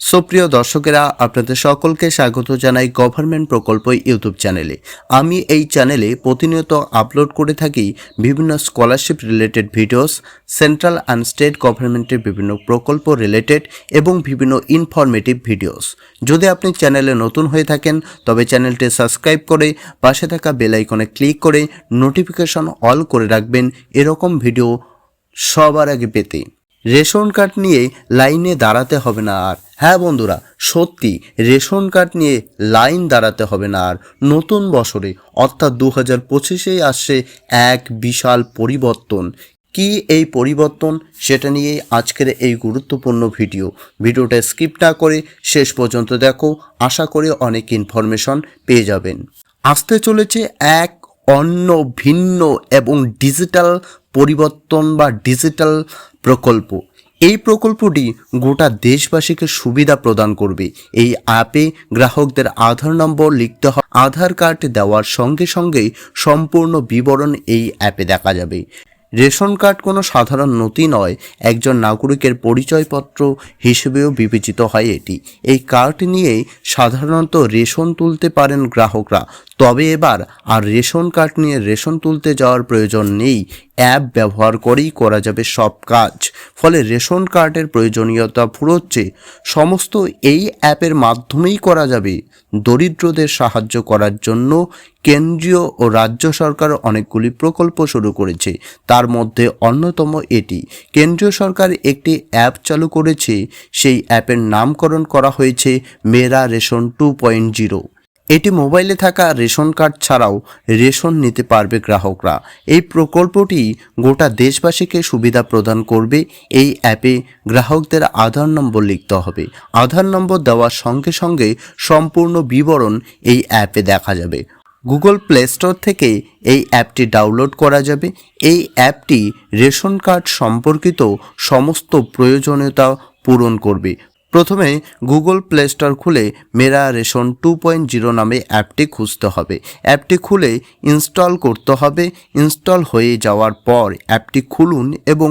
সুপ্রিয় দর্শকেরা, আপনাদের সকলকে স্বাগত জানাই গভর্নমেন্ট প্রকল্প ইউটিউব চ্যানেলে। আমি এই চ্যানেলে প্রতিনিয়ত আপলোড করে থাকি বিভিন্ন scholarship related videos, central and state গভর্নমেন্টের বিভিন্ন প্রকল্প রিলেটেড এবং বিভিন্ন ইনফরমেটিভ ভিডিওস। যদি আপনি চ্যানেলে নতুন হয়ে থাকেন তবে চ্যানেলটি সাবস্ক্রাইব করে পাশে থাকা বেল আইকনে ক্লিক করে নোটিফিকেশন অল করে রাখবেন এরকম ভিডিও সবার আগে পেতে। রেশন কার্ড নিয়ে লাইনে দাঁড়াতে হবে না আর। হ্যাঁ বন্ধুরা, সত্যি রেশন কার্ড নিয়ে লাইন দাঁড়াতে হবে না আর। নতুন বছরে অর্থাৎ 2025-এই আসছে এক বিশাল পরিবর্তন। কি এই পরিবর্তন, সেটা নিয়েই আজকের এই গুরুত্বপূর্ণ ভিডিওটা স্কিপ না করে শেষ পর্যন্ত দেখো। আশা করি অনেক ইনফরমেশন পেয়ে যাবেন। আসতে চলেছে এক অন্য ভিন্ন এবং ডিজিটাল পরিবর্তন বা ডিজিটাল প্রকল্প। এই প্রকল্পটি গোটা দেশবাসীকে সুবিধা প্রদান করবে। এই অ্যাপে গ্রাহকদের আধার নম্বর লিখতে হবে। আধার কার্ড দেওয়ার সঙ্গে সঙ্গেই সম্পূর্ণ বিবরণ এই অ্যাপে দেখা যাবে। রেশন কার্ড কোনো সাধারণ নথি নয়, একজন নাগরিকের পরিচয়পত্র হিসেবেও বিবেচিত হয় এটি। এই কার্ড নিয়েই সাধারণত রেশন তুলতে পারেন গ্রাহকরা। তবে এবার আর রেশন কার্ড নিয়ে রেশন তুলতে যাওয়ার প্রয়োজন নেই। অ্যাপ ব্যবহার করেই করা যাবে সব কাজ। ফলে রেশন কার্ডের প্রয়োজনীয়তা ফুরোচ্ছে। সমস্ত এই অ্যাপের মাধ্যমেই করা যাবে। দরিদ্রদের সাহায্য করার জন্য কেন্দ্রীয় ও রাজ্য সরকার অনেকগুলি প্রকল্প শুরু করেছে। তার মধ্যে অন্যতম এটি। কেন্দ্রীয় সরকার একটি অ্যাপ চালু করেছে। সেই অ্যাপের নামকরণ করা হয়েছে মেরা রেশন 2.0। এটি মোবাইলে থাকা রেশন কার্ড ছাড়াও রেশন নিতে পারবে গ্রাহকরা। এই প্রকল্পটি গোটা দেশবাসীকে সুবিধা প্রদান করবে। এই অ্যাপে গ্রাহকদের আধার নম্বর লিখতে হবে। আধার নম্বর দেওয়ার সঙ্গে সঙ্গে সম্পূর্ণ বিবরণ এই অ্যাপে দেখা যাবে। গুগল প্লে স্টোর থেকে এই অ্যাপটি ডাউনলোড করা যাবে। এই অ্যাপটি রেশন কার্ড সম্পর্কিত সমস্ত প্রয়োজনীয়তা পূরণ করবে। প্রথমে গুগল প্লে স্টোর খুলে মেরা রেশন 2.0 নামে অ্যাপটি খুঁজতে হবে। অ্যাপটি খুলে ইনস্টল করতে হবে। ইনস্টল হয়ে যাওয়ার পর অ্যাপটি খুলুন এবং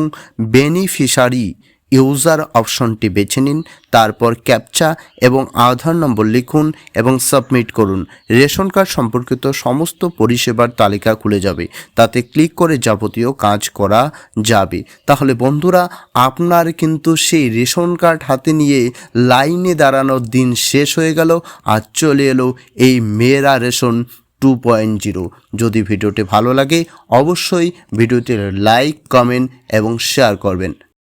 বেনিফিশিয়ারি ইউজার অপশনটি বেছে নিন। তারপর ক্যাপচা এবং আধার নম্বর লিখুন এবং সাবমিট করুন। রেশন কার্ড সম্পর্কিত সমস্ত পরিষেবার তালিকা খুলে যাবে। তাতে ক্লিক করে যাবতীয় কাজ করা যাবে। তাহলে বন্ধুরা, আপনার কিন্তু সেই রেশন কার্ড হাতে নিয়ে লাইনে দাঁড়ানোর দিন শেষ হয়ে গেল। আর চলে এলো এই মেরা রেশন 2.0। যদি ভিডিওটি ভালো লাগে অবশ্যই ভিডিওটির লাইক, কমেন্ট এবং শেয়ার করবেন।